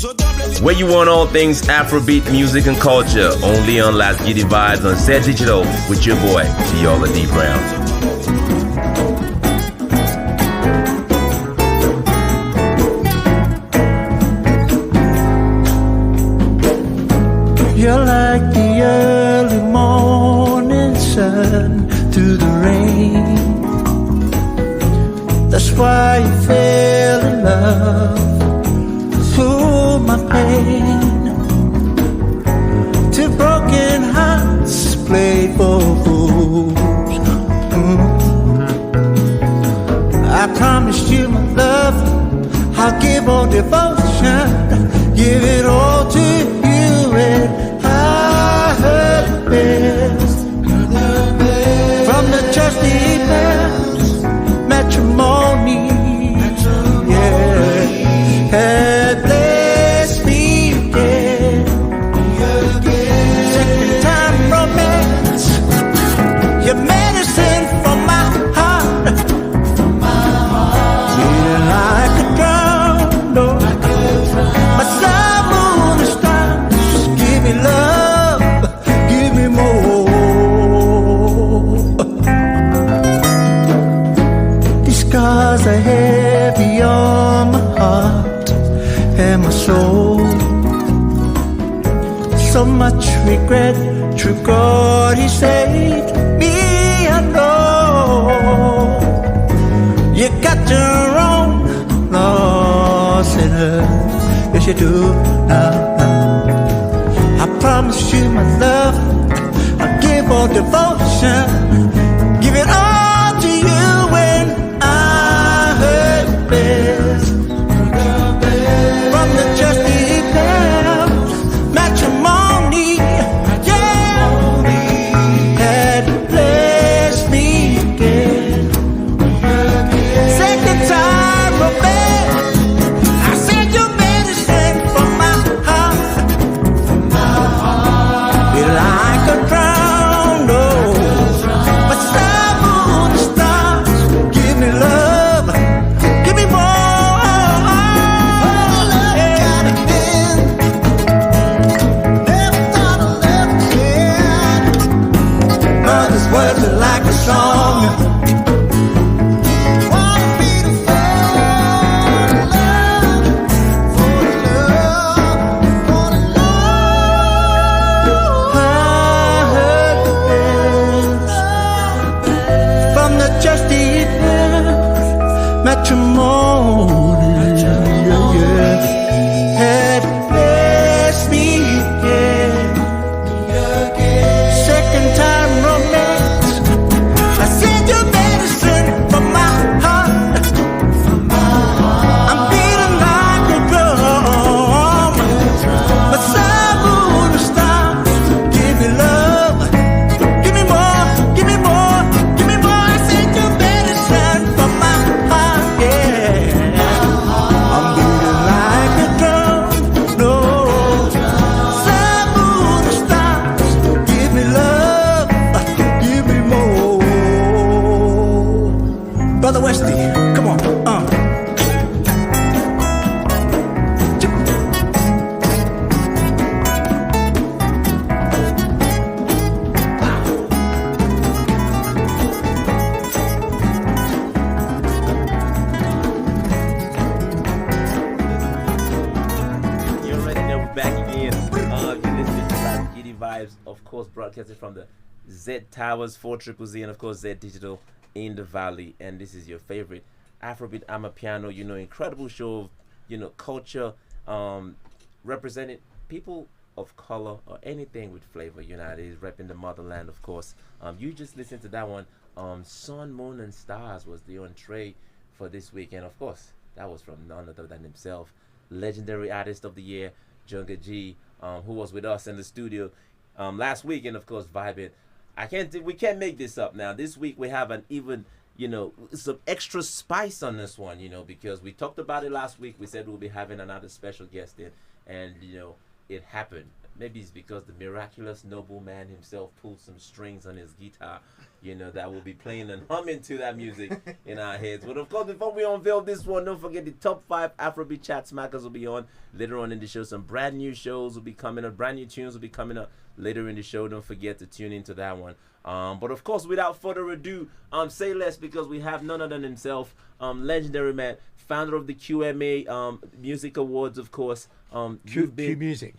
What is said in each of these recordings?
Where you want all things Afrobeat music and culture, only on Last Gidi Vybes on Zed Digital with your boy, Deola D'brown. You're like the early morning sun through the rain. That's why you fell in love. Through my pain, two broken hearts played for fools. I promised you my love, I'll give all devotion, give it all to you, and I heard the best from the trusty bells, matrimony, yeah. Had blessed me again. Second time romance, your medicine for my heart. Feeling like a drown, no. My sun, moon, and stars, give me love, give me more. These scars are heavy on my heart and my soul. So much regret, true God, He saved me, I know. You got your own lost in her, yes you do, now. I promise you my love, I'll give all devotion, give it all to you when I heard best. From the trusty bells, matrimony, yeah, had blessed me again. Second time romance, I said your medicine for my heart. Be like a drown, no. But sun, moon, and stars, give me love, give me more. Words are like a song. Wanna be the fall in love, fall in love, fall in love. I heard the bells from the trusty bells, matrimony, yeah. Had blessed me again. Second time romance, I said your medicine for my heart. I'm beating like a drum, but sun, moon, and stars, give me love, give me more, give me more, give me more. I said your medicine for my heart, yeah. I'm beating like a drum, no. Sun, moon, and stars, give me love, give me more. Brother Westy, come on, You already know we're back again. You're listening to Last Gidi Vybes, of course, broadcasted from the Z Towers, 4ZZZ, and of course Z Digital in the Valley. And this is your favorite Afrobeat Amapiano, incredible show of, culture, representing people of color or anything with flavor. It is repping the motherland, of course. You just listened to that one. Sun, Moon, and Stars was the entree for this week, and of course, that was from none other than himself, legendary artist of the year, Junga G, who was with us in the studio last week, and of course, vibing. We can't make this up now. This week we have an even, some extra spice on this one, because we talked about it last week. We said we'll be having another special guest in, and it happened. maybe it's because the miraculous nobleman himself pulled some strings on his guitar, that will be playing and humming to that music in our heads. But of course, before we unveil this one, don't forget the top 5 Afrobeat chat smackers will be on later on in the show. Some brand new shows will be coming up, brand new tunes will be coming up later in the show. Don't forget to tune into that one. But of course, without further ado, say less, because we have none other than himself, legendary man, founder of the QMA Music Awards, of course. Cube Music,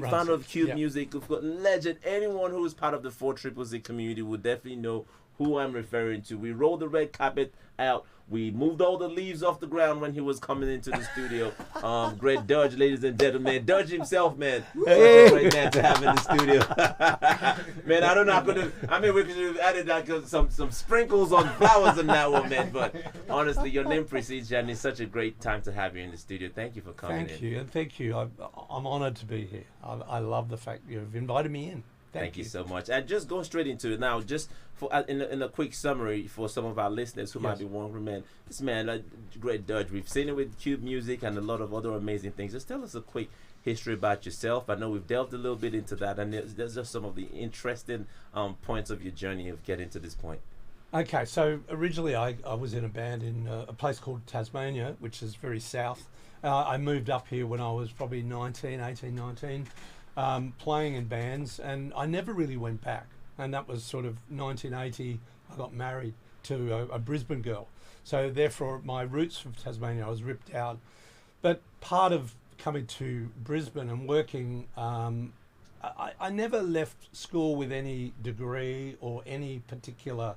founder of Cube Music, of course, legend. Anyone who is part of the 4ZZZ community will definitely know who I'm referring to. We rolled the red carpet out. We moved all the leaves off the ground when he was coming into the studio. Great Dudge, ladies and gentlemen. Dudge himself, man. Hey. Such a great man to have in the studio. Man, I don't know. We could have added like some sprinkles on flowers on that one, man. But honestly, your name precedes you, and it's such a great time to have you in the studio. Thank you for coming in. Thank you. I'm honored to be here. I love the fact you've invited me in. Thank you so much. And just go straight into it now. Just for in a quick summary for some of our listeners who might be wondering, man, this man, Great Dudge, we've seen it with Cube Music and a lot of other amazing things. Just tell us a quick history about yourself. I know we've delved a little bit into that, and there's just some of the interesting points of your journey of getting to this point. Okay, so originally I was in a band in a place called Tasmania, which is very south. I moved up here when I was probably 19, playing in bands, and I never really went back. And that was sort of 1980. I got married to a Brisbane girl. So therefore my roots from Tasmania, I was ripped out. But part of coming to Brisbane and working, I never left school with any degree or any particular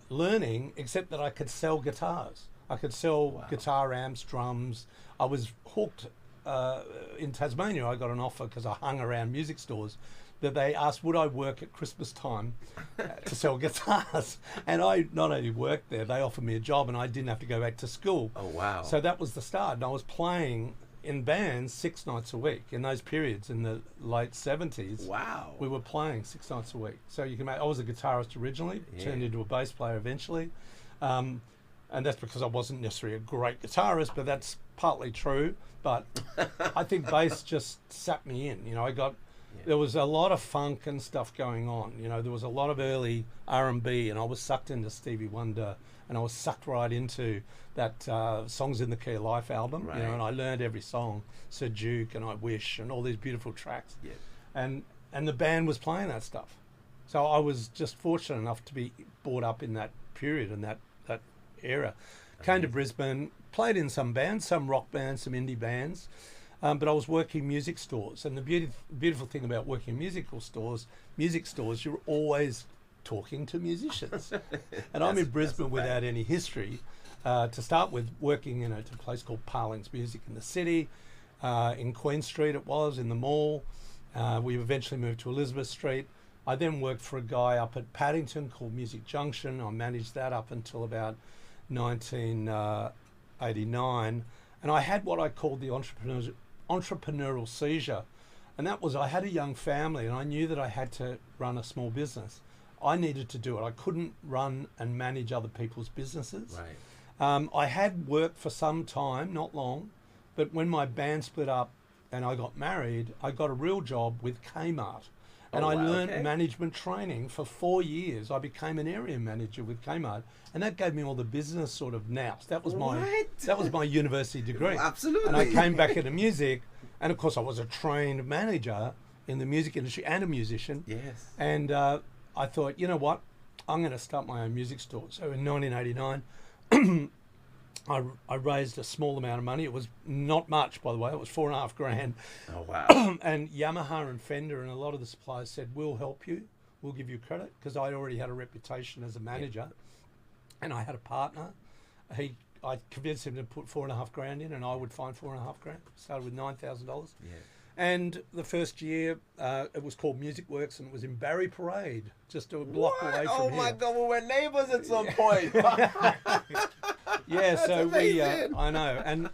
learning, except that I could sell guitars. I could sell guitar amps, drums. I was hooked. In Tasmania, I got an offer because I hung around music stores that they asked would I work at Christmas time to sell guitars, and I not only worked there, they offered me a job and I didn't have to go back to school. Oh wow. So that was the start, and I was playing in bands 6 nights a week in those periods in the late 70s. Wow. We were playing 6 nights a week. So you can I was a guitarist originally, turned into a bass player eventually. And that's because I wasn't necessarily a great guitarist, but that's partly true. But I think bass just sat me in. There was a lot of funk and stuff going on. There was a lot of early R&B, and I was sucked into Stevie Wonder, and I was sucked right into that Songs in the Key of Life album. Right. And I learned every song, Sir Duke and I Wish, and all these beautiful tracks. Yeah. And the band was playing that stuff. So I was just fortunate enough to be brought up in that period and that era. Came to Brisbane, played in some bands, some rock bands, some indie bands, but I was working music stores. And the beautiful thing about working music stores, you're always talking to musicians. And I'm in Brisbane without any history. To start with, working in a place called Parling's Music in the city, in Queen Street it was, in the mall. We eventually moved to Elizabeth Street. I then worked for a guy up at Paddington called Music Junction. I managed that up until about 1989, and I had what I called the entrepreneurial seizure, and that was I had a young family and I knew that I had to run a small business. I needed to do it. I couldn't run and manage other people's businesses. Right. I had worked for some time, not long, but when my band split up and I got married, I got a real job with Kmart. And I learned management training for 4 years. I became an area manager with Kmart, and that gave me all the business sort of nous. That was my university degree. Absolutely. And I came back into music, and of course I was a trained manager in the music industry and a musician. Yes. And I thought, you know what, I'm going to start my own music store. So in 1989, I raised a small amount of money. It was not much, by the way. It was $4,500. Oh, wow. And Yamaha and Fender and a lot of the suppliers said, we'll help you. We'll give you credit, because I already had a reputation as a manager. And I had a partner. I convinced him to put $4,500 in, and I would find $4,500. Started with $9,000. Yeah. And the first year, it was called Music Works, and it was in Barry Parade, just a block away from here. Oh my God, we were neighbours at some point. Yeah, so amazing. I know, and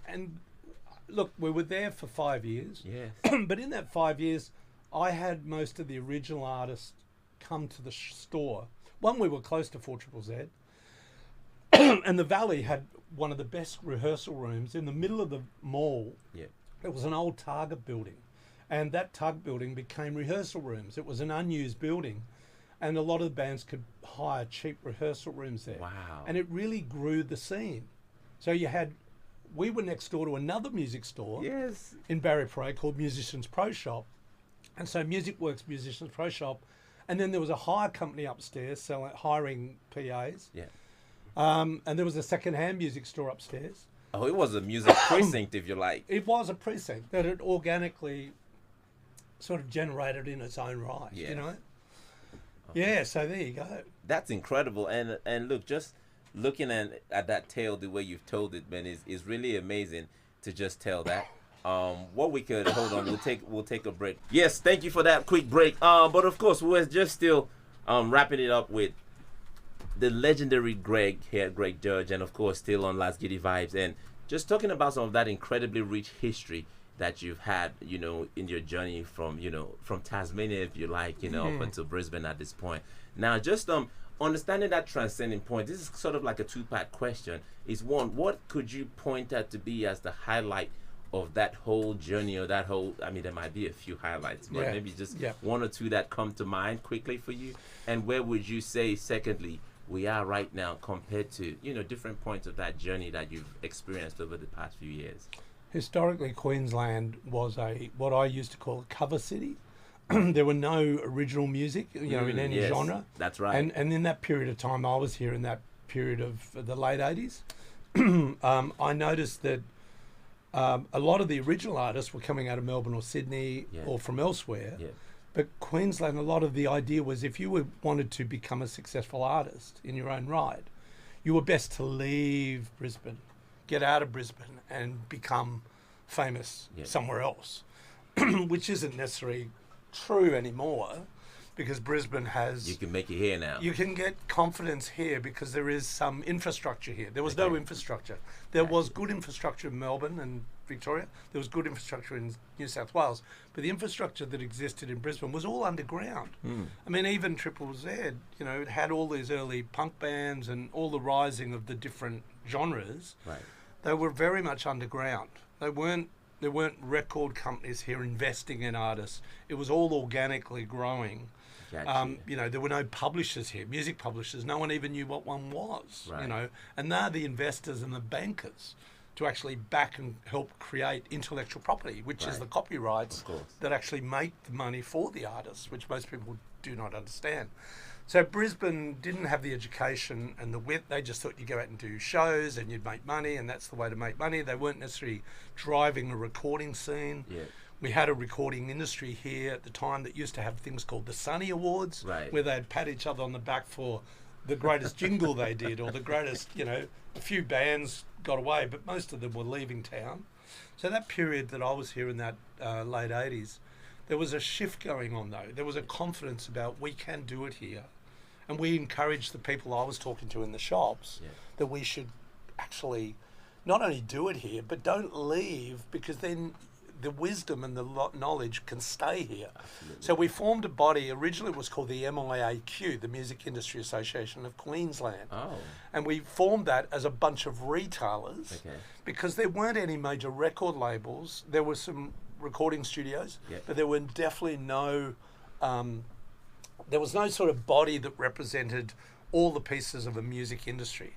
look, we were there for 5 years. Yes. But in that 5 years, I had most of the original artists come to the store. One, we were close to 4ZZZ, and the Valley had one of the best rehearsal rooms in the middle of the mall. Yeah. It was an old Target building, And that tug building became rehearsal rooms. It was an unused building, and a lot of the bands could hire cheap rehearsal rooms there. Wow. And it really grew the scene. So we were next door to another music store Yes. in Barry Parade called Musicians Pro Shop. And so Music Works Musicians Pro Shop. And then there was a hire company upstairs hiring PAs. Yeah. And there was a second-hand music store upstairs. Oh, it was a music precinct, if you like. It was a precinct that had organically sort of generated in its own right, Yeah. you know? Yeah, so there you go. That's incredible. And look, just looking at that tale, the way you've told it, man, is really amazing to just tell that. What we could hold on, we'll take a break. Yes, thank you for that quick break. But of course, we're just still wrapping it up with the legendary Greg here, Greg Judge, and of course still on Last Gidi Vibes, and just talking about some of that incredibly rich history that you've had, you know, in your journey from Tasmania, if you like, you know, up until Brisbane at this point. Now, just understanding that transcending point, this is sort of like a two-part question. Is one, what could you point at to be as the highlight of that whole journey, or that whole, I mean, there might be a few highlights, but maybe just one or two that come to mind quickly for you? And where would you say, secondly, we are right now compared to, you know, different points of that journey that you've experienced over the past few years? Historically, Queensland was what I used to call a cover city. There were no original music, you know, in any genre. That's right. And in that period of time, I was here in that period of the late 80s. I noticed that a lot of the original artists were coming out of Melbourne or Sydney or from elsewhere. Yeah. But Queensland, a lot of the idea was if you wanted to become a successful artist in your own right, you were best to leave Brisbane, get out of Brisbane and become famous somewhere else, which isn't necessarily true anymore, because Brisbane has... You can make it here now. You can get confidence here because there is some infrastructure here. There was no infrastructure. There was good infrastructure in Melbourne and Victoria. There was good infrastructure in New South Wales. But the infrastructure that existed in Brisbane was all underground. I mean, even Triple Z, you know, it had all these early punk bands and all the rising of the different genres. Right. They were very much underground. There weren't record companies here investing in artists. It was all organically growing. You know, there were no publishers here, music publishers. No one even knew what one was, you know. And they're the investors and the bankers to actually back and help create intellectual property, which is the copyrights that actually make the money for the artists, which most people do not understand. So Brisbane didn't have the education and the wit. They just thought you'd go out and do shows and you'd make money, and that's the way to make money. They weren't necessarily driving a recording scene. We had a recording industry here at the time that used to have things called the Sunny Awards, where they'd pat each other on the back for the greatest jingle they did, or the greatest, you know, a few bands got away, but most of them were leaving town. So that period that I was here in that late 80s, there was a shift going on though. There was a confidence about we can do it here. And we encouraged the people I was talking to in the shops that we should actually not only do it here, but don't leave, because then the wisdom and the knowledge can stay here. Absolutely. So we formed a body. Originally it was called the MIAQ, the Music Industry Association of Queensland. And we formed that as a bunch of retailers because there weren't any major record labels. There were some recording studios, but there were definitely no... there was no sort of body that represented all the pieces of a music industry.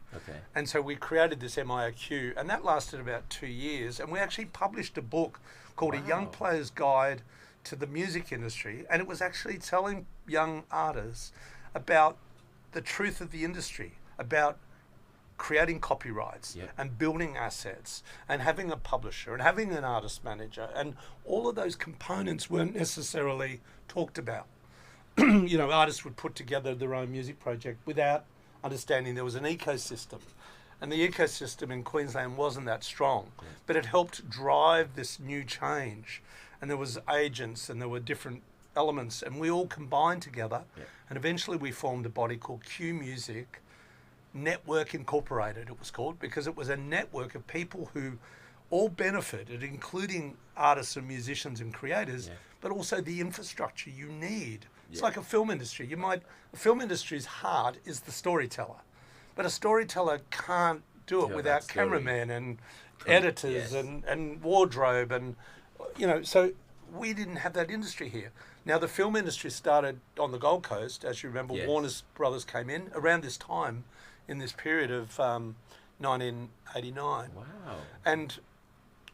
And so we created this MIAQ, and that lasted about 2 years. And we actually published a book called A Young Player's Guide to the Music Industry. And it was actually telling young artists about the truth of the industry, about creating copyrights and building assets and having a publisher and having an artist manager. And all of those components weren't necessarily talked about. You know, artists would put together their own music project without understanding there was an ecosystem. And the ecosystem in Queensland wasn't that strong, but it helped drive this new change. And there was agents and there were different elements, and we all combined together. And eventually we formed a body called Q Music Network Incorporated, it was called, because it was a network of people who all benefited, including artists and musicians and creators, but also the infrastructure you need. It's like a film industry. A film industry's heart is the storyteller, but a storyteller can't do it without cameramen and editors and wardrobe, and you know. So we didn't have that industry here. Now, the film industry started on the Gold Coast, as you remember. Yes. Warner's Brothers came in around this time, in this period of 1989. Wow. And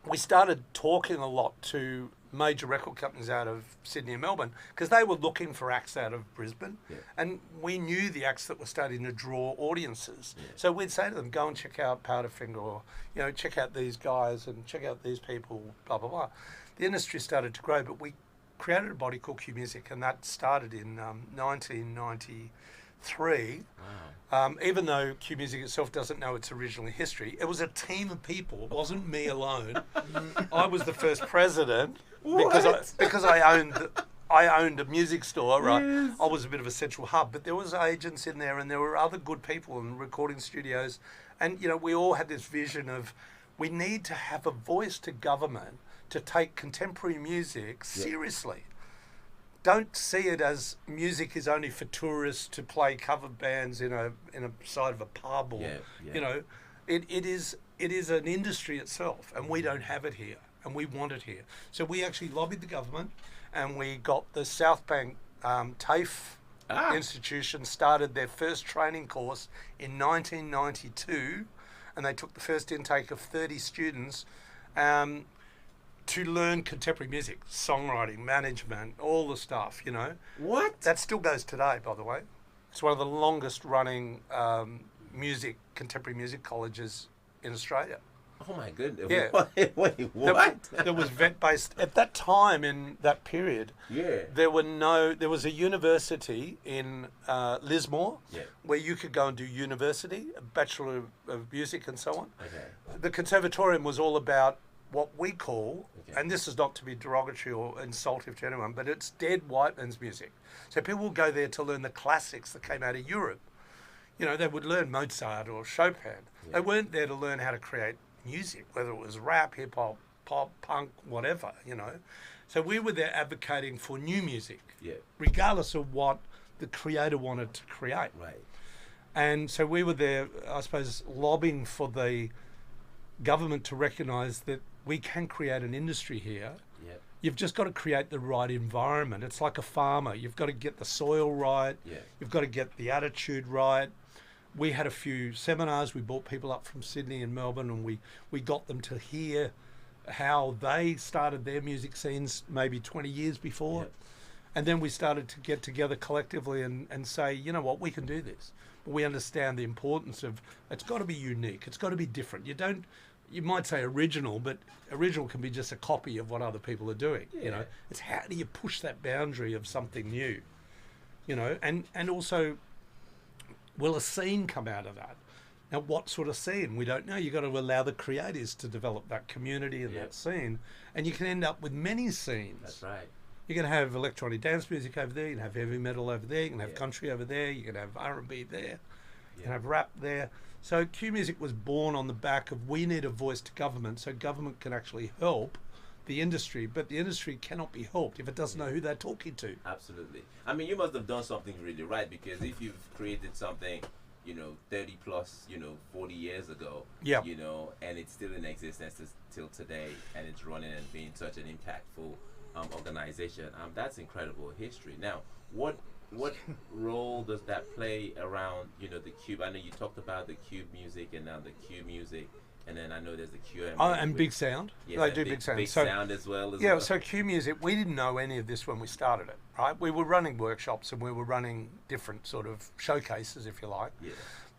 we started talking a lot to major record companies out of Sydney and Melbourne because they were looking for acts out of Brisbane. Yeah. And we knew the acts that were starting to draw audiences. Yeah. So we'd say to them, go and check out Powderfinger, or, you know, check out these guys and check out these people, blah, blah, blah. The industry started to grow, but we created a body called Q Music, and that started in 1993. Wow. Even though Q Music itself doesn't know its original history, it was a team of people. It wasn't me alone. I was the first president because I owned a music store. Right, Yes. I was a bit of a central hub, but there was agents in there, and there were other good people in recording studios, and you know, we all had this vision of we need to have a voice to government to take contemporary music seriously. Don't see it as music is only for tourists to play cover bands in a side of a pub, or you know, it is an industry itself, and we don't have it here, and we want it here. So we actually lobbied the government, and we got the South Bank TAFE institution started their first training course in 1992, and they took the first intake of 30 students. To learn contemporary music, songwriting, management, all the stuff, you know. What? That still goes today, by the way. It's one of the longest running contemporary music colleges in Australia. Oh my goodness. Yeah. Wait, what? There was vet-based, at that time in that period, Yeah. there was a university in Lismore where you could go and do university, a Bachelor of Music and so on. Okay. The Conservatorium was all about what we call, and this is not to be derogatory or insultive to anyone, but it's dead white man's music. So people will go there to learn the classics that came out of Europe. You know, they would learn Mozart or Chopin. They weren't there to learn how to create music, whether it was rap, hip hop, pop, punk, whatever, you know. So we were there advocating for new music, regardless of what the creator wanted to create. Right. And so we were there, I suppose, lobbying for the government to recognise that we can create an industry here. Yeah. You've just got to create the right environment. It's like a farmer. You've got to get the soil right. Yeah. You've got to get the attitude right. We had a few seminars. We brought people up from Sydney and Melbourne, and we got them to hear how they started their music scenes maybe 20 years before. Yeah. And then we started to get together collectively and say, you know what, we can do this. We understand the importance of, it's got to be unique. It's got to be different. You might say original, but original can be just a copy of what other people are doing. You know, it's how do you push that boundary of something new, you know, and also, will a scene come out of that? Now, what sort of scene? We don't know. You've got to allow the creators to develop that community and that scene, and you can end up with many scenes. That's right. You can have electronic dance music over there. You can have heavy metal over there. You can have country over there. You can have R&B there. You can have rap there. So Q Music was born on the back of we need a voice to government, so government can actually help the industry, but the industry cannot be helped if it doesn't know who they're talking to. Absolutely. I mean, you must have done something really right, because if you've created something, 30 plus, 40 years ago, and it's still in existence till today, and it's running and being such an impactful organization, that's incredible history. Now, what role does that play around, the Cube? I know you talked about the Cube music and now the Q music, and then I know there's the QM. Oh, and Big Sound. Yes, they do Big Sound. Big Sound as well. So Q Music, we didn't know any of this when we started it, right? We were running workshops and we were running different sort of showcases, if you like. Yeah.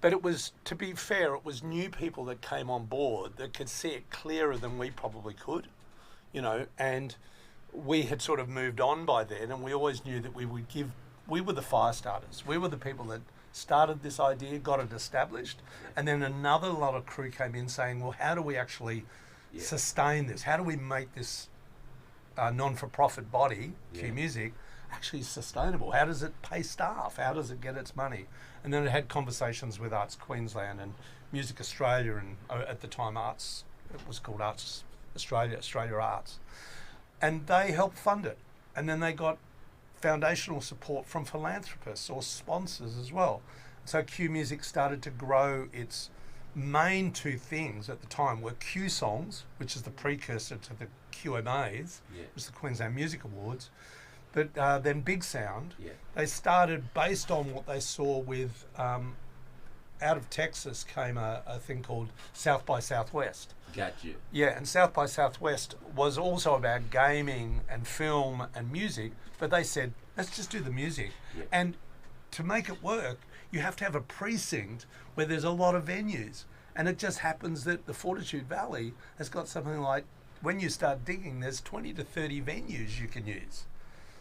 But it was, to be fair, it was new people that came on board that could see it clearer than we probably could, and we had sort of moved on by then, and we always knew that we were the fire starters. We were the people that started this idea, got it established, and then another lot of crew came in saying, well, how do we actually sustain this? How do we make this non-for-profit body, Q Music, actually sustainable? How does it pay staff? How does it get its money? And then it had conversations with Arts Queensland and Music Australia, and at the time Arts, it was called Arts Australia Arts. And they helped fund it. And then they got foundational support from philanthropists or sponsors as well. So Q Music started to grow its main two things at the time were Q songs, which is the precursor to the QMAs, which is the Queensland Music Awards, but then Big Sound. They started based on what they saw with, out of Texas came a thing called South by Southwest. Got you. Yeah, and South by Southwest was also about gaming and film and music, but they said, let's just do the music. And to make it work, you have to have a precinct where there's a lot of venues. And it just happens that the Fortitude Valley has got something like, when you start digging, there's 20 to 30 venues you can use.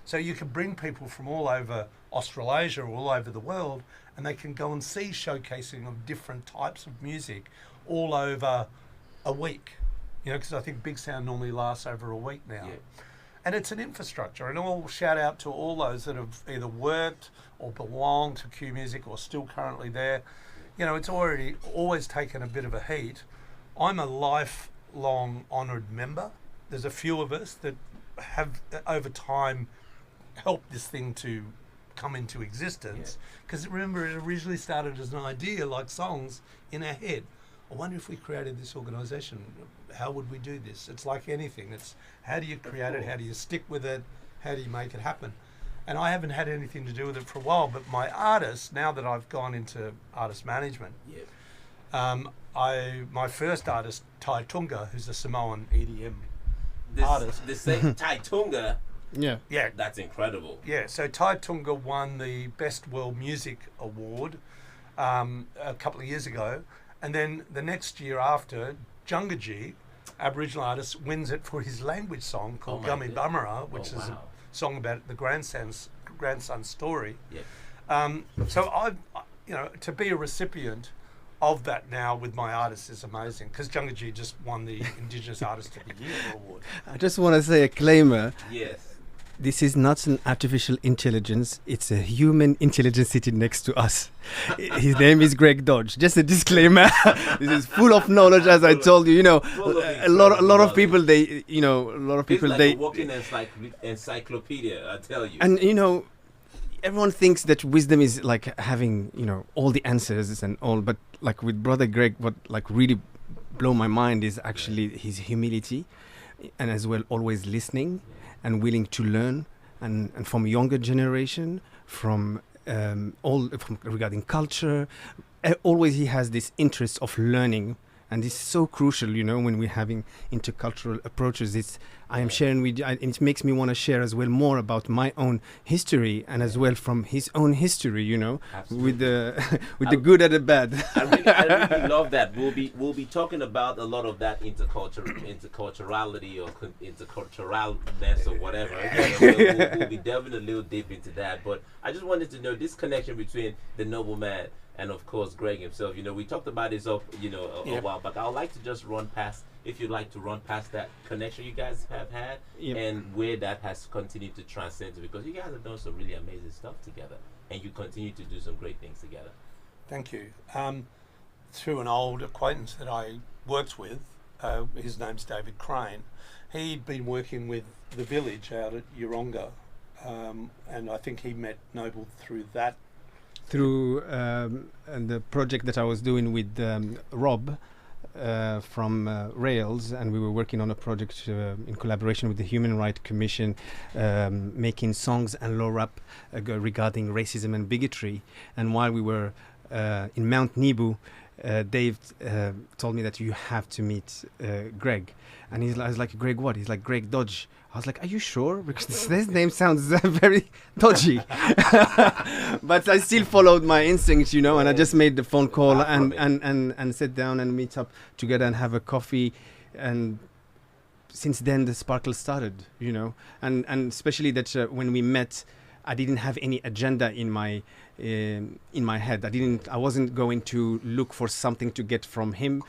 So you can bring people from all over Australasia or all over the world, and they can go and see showcasing of different types of music all over a week. You know, because I think Big Sound normally lasts over a week now. And it's an infrastructure. And all shout out to all those that have either worked or belong to Q Music or still currently there. You know, it's always taken a bit of a heat. I'm a lifelong honoured member. There's a few of us that have, over time, helped this thing to come into existence. Because remember, it originally started as an idea, like songs in our head. I wonder if we created this organisation, how would we do this? It's like anything. It's how do you create it? How do you stick with it? How do you make it happen? And I haven't had anything to do with it for a while, but my artists, now that I've gone into artist management, my first artist, Tai Tunga, who's a Samoan EDM artist. The same Tai Tunga. Yeah, That's incredible. Yeah, so Tai Tunga won the Best World Music Award a couple of years ago. And then the next year after, Jungaji, Aboriginal artist, wins it for his language song called Gummy Bummerah, which is a song about the grandson's story. So I've, to be a recipient of that now with my artists is amazing, because Jungaji just won the Indigenous Artist of the Year award. I just want to say a claimer. Yes. This is not an artificial intelligence. It's a human intelligence sitting next to us. His name is Greg Dodge. Just a disclaimer. This is full of knowledge, as I told you. You know, a lot of people. They walking encyclopedia. I tell you. And everyone thinks that wisdom is like having all the answers and all. But like with Brother Greg, what like really blew my mind is actually his humility, and as well always listening and willing to learn, and from younger generation, from regarding culture, always he has this interest of learning, and this is so crucial. When we're having intercultural approaches, I am sharing with you, and it makes me want to share as well more about my own history, and as well from his own history. With the good and the bad. I really love that. We'll be talking about a lot of that interculturality or interculturalness or whatever. We'll be delving a little deep into that. But I just wanted to know this connection between the nobleman and of course Greg himself. We talked about this a while back. I'd like to just run past, if you'd like to run past that connection you guys have had and where that has continued to transcend to, because you guys have done some really amazing stuff together and you continue to do some great things together. Thank you. Through an old acquaintance that I worked with, his name's David Crane, he'd been working with the village out at Yeronga, and I think he met Noble through that. Through the project that I was doing with Rob from Rails, and we were working on a project in collaboration with the Human Rights Commission, making songs and law rap regarding racism and bigotry. And while we were in Mount Nebu, Dave told me that you have to meet Greg. And I was like, Greg what? He's like, Greg Dodge. I was like, are you sure? Because this name sounds very dodgy. But I still followed my instincts, and I just made the phone call and sit down and meet up together and have a coffee. And since then, the sparkle started, and especially that when we met, I didn't have any agenda in my head. I wasn't going to look for something to get from him,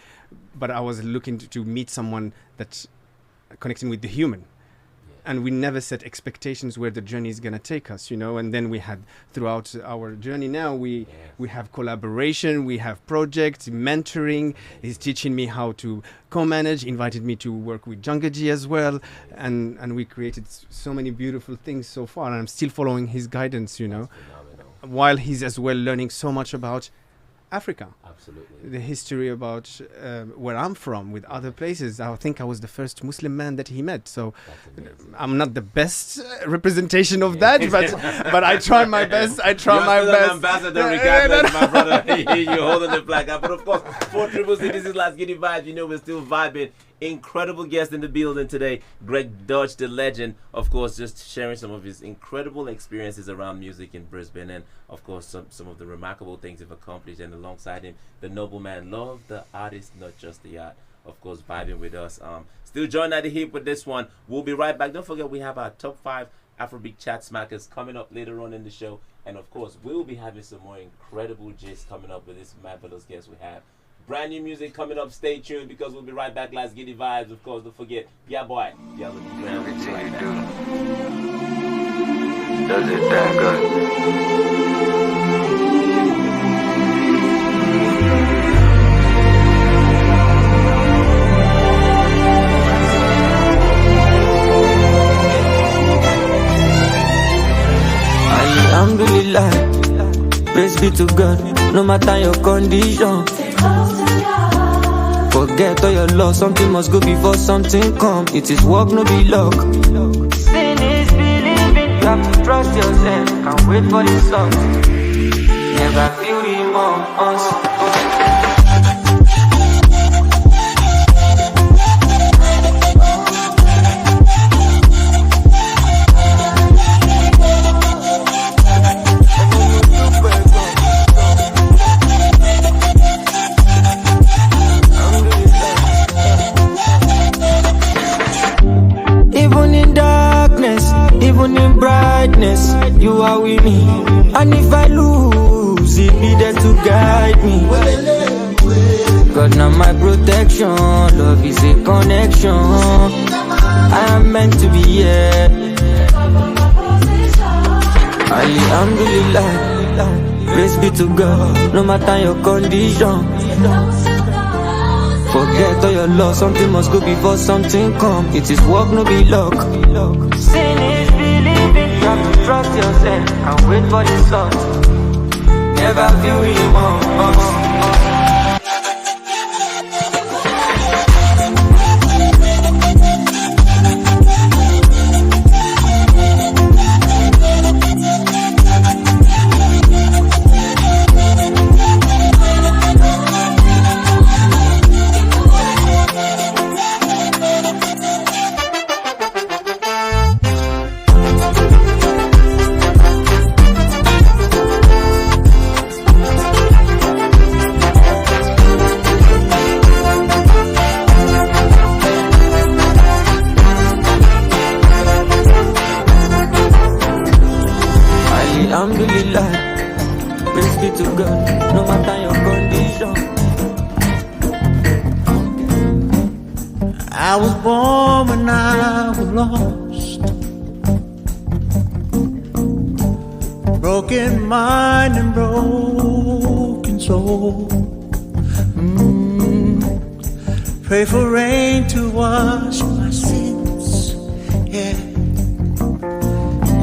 but I was looking to meet someone that's connecting with the human. And we never set expectations where the journey is going to take us, and then we had throughout our journey now, we have collaboration, we have projects, mentoring. He's teaching me how to co-manage, invited me to work with Jungaji as well. And we created so many beautiful things so far. And I'm still following his guidance, while he's as well learning so much about Africa. Absolutely. The history about where I'm from with other places. I think I was the first Muslim man that he met. So I'm not the best representation of that, but I try my best. I try my You're best. an ambassador regardless, my brother. You're holding the flag up. But of course, 4 Triple C, this is Last Gidi Vybes. You know we're still vibing. Incredible guest in the building today, Greg Dodge, the legend. Of course, just sharing some of his incredible experiences around music in Brisbane, and of course some of the remarkable things he's accomplished. And alongside him, the nobleman, love the artist, not just the art. Of course, vibing with us. Still joined at the hip with this one. We'll be right back. Don't forget we have our top 5 Afrobeat chat smackers coming up later on in the show, and of course we'll be having some more incredible gist coming up with this marvelous guest we have. Brand new music coming up. Stay tuned because we'll be right back. Last Gidi Vybes, of course. Don't forget, yeah, boy, Deola D'brown. Everything you do, does it that good? Alhamdulillah, praise be to God, no matter your condition. Forget all your loss, something must go before something come. It is work, no be luck. Sin is believing, you have to trust yourself. Can't wait for the result. Never feel remorse. Even in brightness, you are with me. And if I lose, it be there to guide me. God, now my protection. Love is a connection. I am meant to be here. Alhamdulillah, praise be to God, no matter your condition. Forget all your loss, something must go before something come. It is work, no be luck. Sin is believing, you have to trust yourself and wait for the result. Never feel remorse. Alhamdulillah, praise be to God, no matter your condition. I was born when I was lost, broken mind and broken soul. Pray for rain to wash my sins, yeah.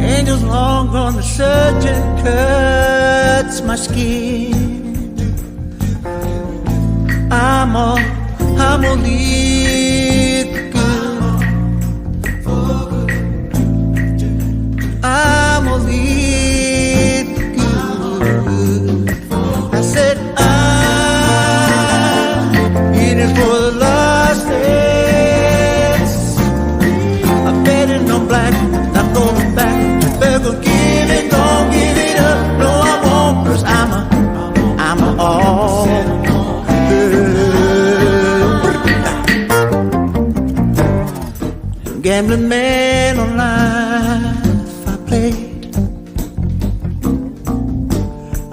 Angels long gone, the surgeon cuts my skin. I'm gonna live good. I'm gonna live good. I said I'm in it for the lost days. I'm betting on black, I'm going back. Better give it, don't give it up. No, I won't, cause I'm a all good. Gambling man on life I played.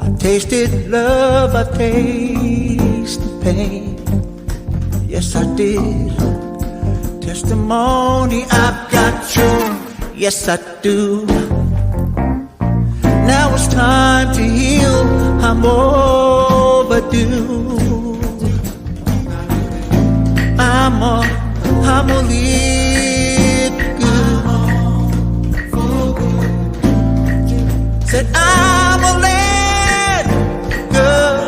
I tasted love, I tasted pain. Yes, I did. Testimony, I've got you. Yes, I do. Now it's time to heal, I'm overdue. I'm gonna live good. Said I'm gonna live good.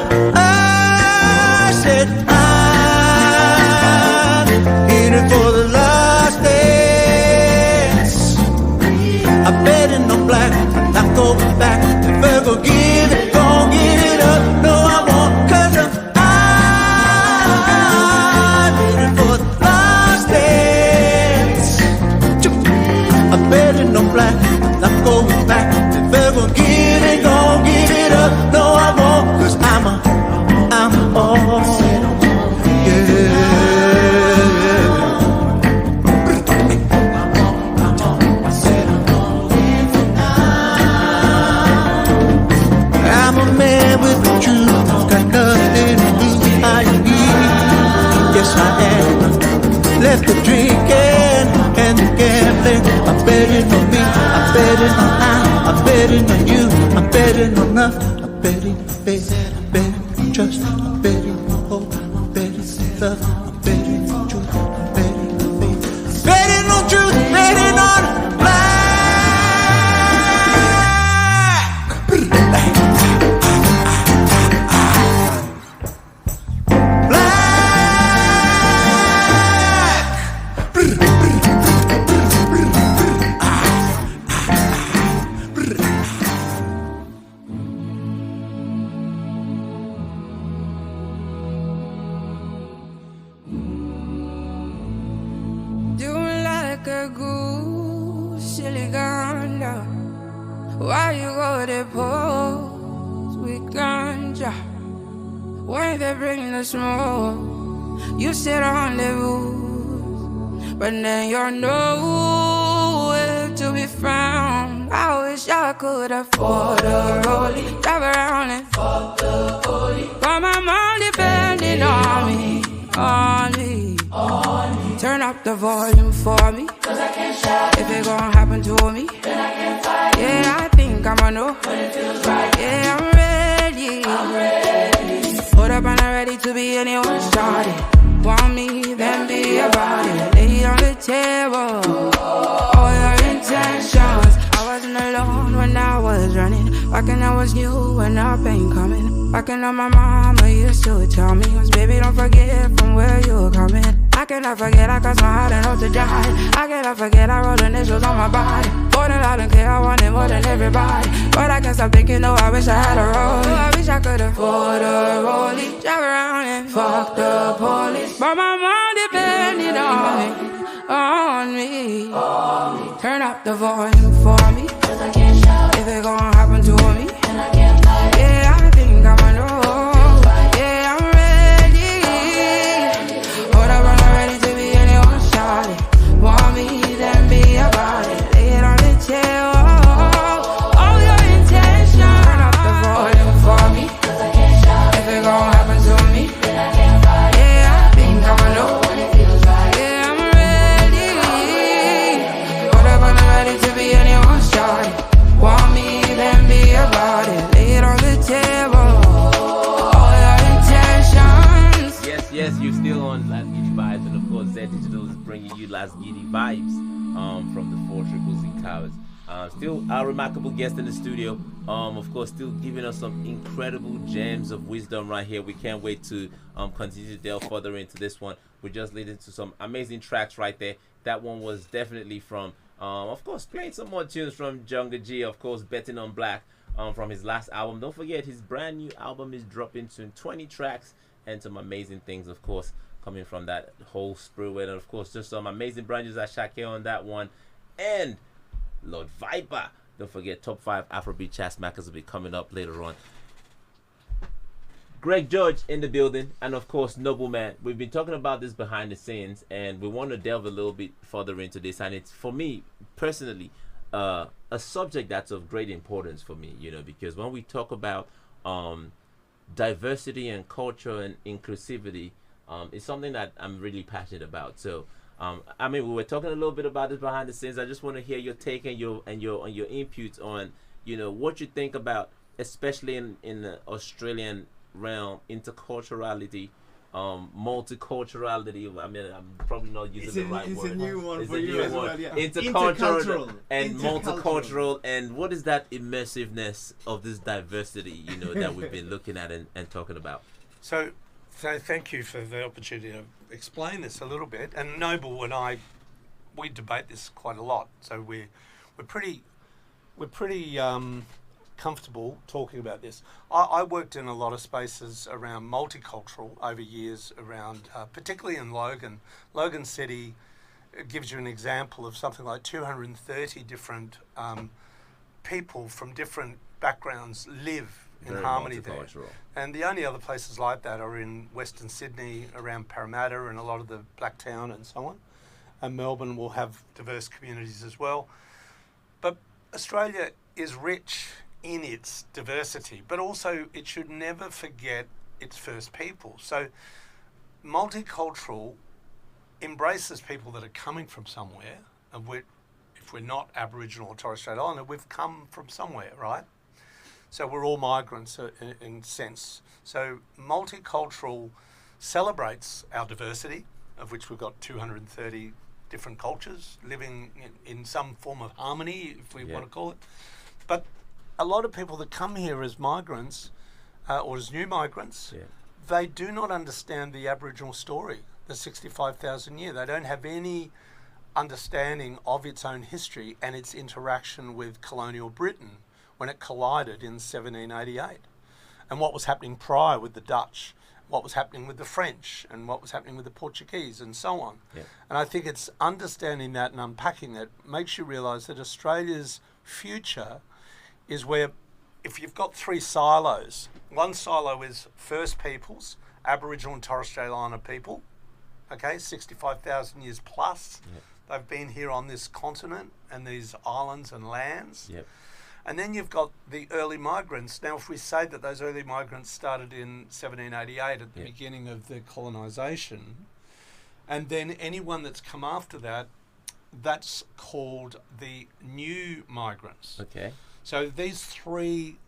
betting on black. I'm going back. If ever give it, gon' give it up. No, I won't, cause I'm all set. I'm a man with the truth, got nothing to lose. I need, yes I am. Left the drinking and the gambling. I'm betting on me, I'm betting on I'm betting on you, I'm betting on love, I'm betting on faith, I'm betting on trust, I'm betting on hope, I'm betting on love, I'm betting on truth, I'm betting on faith, I'm betting on truth, betting on black. Why you go to pose with ganja? When they bring the smoke, you sit on the roof, but then you're nowhere to be found. I wish I could afford a rollie, drive around and fuck the police. But my mom depending on me, on me. Turn up the volume for me, cause I can't shout. If it gon' happen to me, then I can't fight. Yeah, I think I'ma know when it feels right. Yeah, I'm ready. Hold up and I'm ready to be anyone's shawty. Want me, then be about it. Lay on the table, all your intentions. I wasn't alone when I was running. Back when I was new when I pain coming. Back when my mama used to tell me, baby, don't forget from where you're coming. I cannot forget I got my heart and hope to die. I cannot forget I wrote initials on my body. More than I don't care, I want it more than everybody. But I can't stop thinking, no, I wish I had a roll. I wish I could afford a rollie, drive around and fuck the police. But my mom depended on me. Turn up the volume for me, cause I can't shout. If it gon' happen to me, then I can't fight. Yeah, I think I'ma know. Yeah, I'm ready. Hold up, I'm ready to be anyone's shawty. Want me, then be about it. Lay it on the table, all your intentions. Turn up the volume for me, cause I can't shout. If it gon' happen to me, then I can't fight. Yeah, I think I'ma know when it feels right. Yeah, I'm ready. Hold up, I'm ready to be anyone's shawty. Want me, then be about it. Lay it on the table, all your intentions. Yes, you're still on Last Gidi Vibes, and of course, Z Digital is bringing you Last Gidi Vibes from the 4 Triple Z Towers. Still our remarkable guest in the studio. Of course, still giving us some incredible gems of wisdom right here. We can't wait to continue to delve further into this one. We're just leading to some amazing tracks right there. That one was definitely from, of course, playing some more tunes from Jungle G. Of course, Betting on Black from his last album. Don't forget, his brand new album is dropping soon. 20 tracks and some amazing things, of course, coming from that whole sprue. And of course, just some amazing brand news at Shake on that one. And Lord Viper. Don't forget, top 5 Afrobeat Chat Smackers will be coming up later on. Greg George in the building, and of course, Nobleman. We've been talking about this behind the scenes, and we want to delve a little bit further into this. And it's, for me personally, a subject that's of great importance for me, you know, because when we talk about diversity and culture and inclusivity, it's something that I'm really passionate about. So I mean, we were talking a little bit about this behind the scenes. I just want to hear your take and your inputs on, you know, what you think about, especially in the Australian realm, interculturality, multiculturality. I mean, I'm probably not using the right word. It's a new one It's for a you new as one. well, yeah. Intercultural and multicultural, and what is that immersiveness of this diversity, you know, that we've been looking at and talking about? So thank you for the opportunity to explain this a little bit. And Noble and I, we debate this quite a lot. So we're pretty comfortable talking about this. I worked in a lot of spaces around multicultural over years, around particularly in Logan City, it gives you an example of something like 230 different people from different backgrounds live in Very harmony there. multicultural. And the only other places like that are in Western Sydney, around Parramatta and a lot of the Blacktown and so on. And Melbourne will have diverse communities as well. But Australia is rich in its diversity, but also it should never forget its first people. So multicultural embraces people that are coming from somewhere, and if we're not Aboriginal or Torres Strait Islander, we've come from somewhere, right? So we're all migrants in sense. So multicultural celebrates our diversity, of which we've got 230 different cultures living in some form of harmony, if we want to call it. But a lot of people that come here as migrants or as new migrants, they do not understand the Aboriginal story, the 65,000 year. They don't have any understanding of its own history and its interaction with colonial Britain when it collided in 1788, and what was happening prior with the Dutch, what was happening with the French, and what was happening with the Portuguese, and so on. And I think it's understanding that and unpacking that makes you realise that Australia's future is where, if you've got three silos, one silo is First Peoples, Aboriginal and Torres Strait Islander people, okay, 65,000 years plus. They've been here on this continent and these islands and lands. And then you've got the early migrants. Now, if we say that those early migrants started in 1788 at the beginning of the colonisation, and then anyone that's come after that, that's called the new migrants. Okay. So these three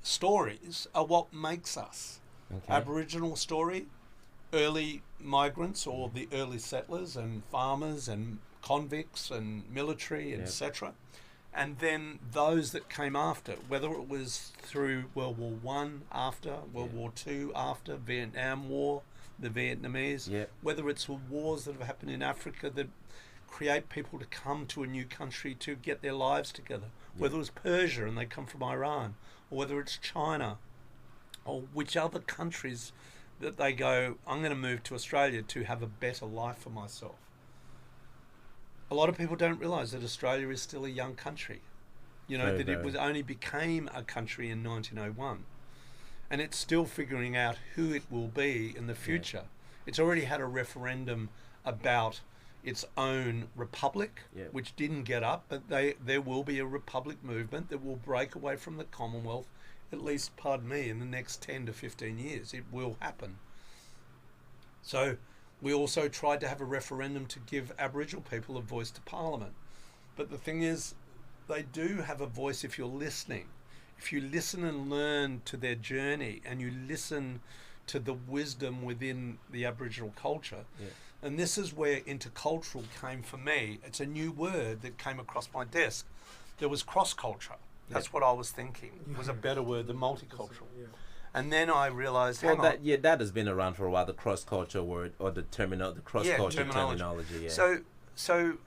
stories are what makes us. Aboriginal story, early migrants or the early settlers and farmers and convicts and military, etc. And then those that came after, whether it was through World War One after, World War Two after, Vietnam War, the Vietnamese, whether it's wars that have happened in Africa that create people to come to a new country to get their lives together, whether it was Persia and they come from Iran, or whether it's China, or which other countries that they go, I'm going to move to Australia to have a better life for myself. A lot of people don't realise that Australia is still a young country. You know, that it was only became a country in 1901. And it's still figuring out who it will be in the future. It's already had a referendum about its own republic, which didn't get up, but there will be a republic movement that will break away from the Commonwealth, at least, pardon me, in the next 10 to 15 years. It will happen. So we also tried to have a referendum to give Aboriginal people a voice to Parliament. But the thing is, they do have a voice if you're listening. If you listen and learn to their journey and you listen to the wisdom within the Aboriginal culture. And this is where intercultural came for me. It's a new word that came across my desk. There was cross-culture. That's what I was thinking. It was a better word than multicultural. And then I realised, that has been around for a while, the cross-culture word, or the cross-culture terminology. So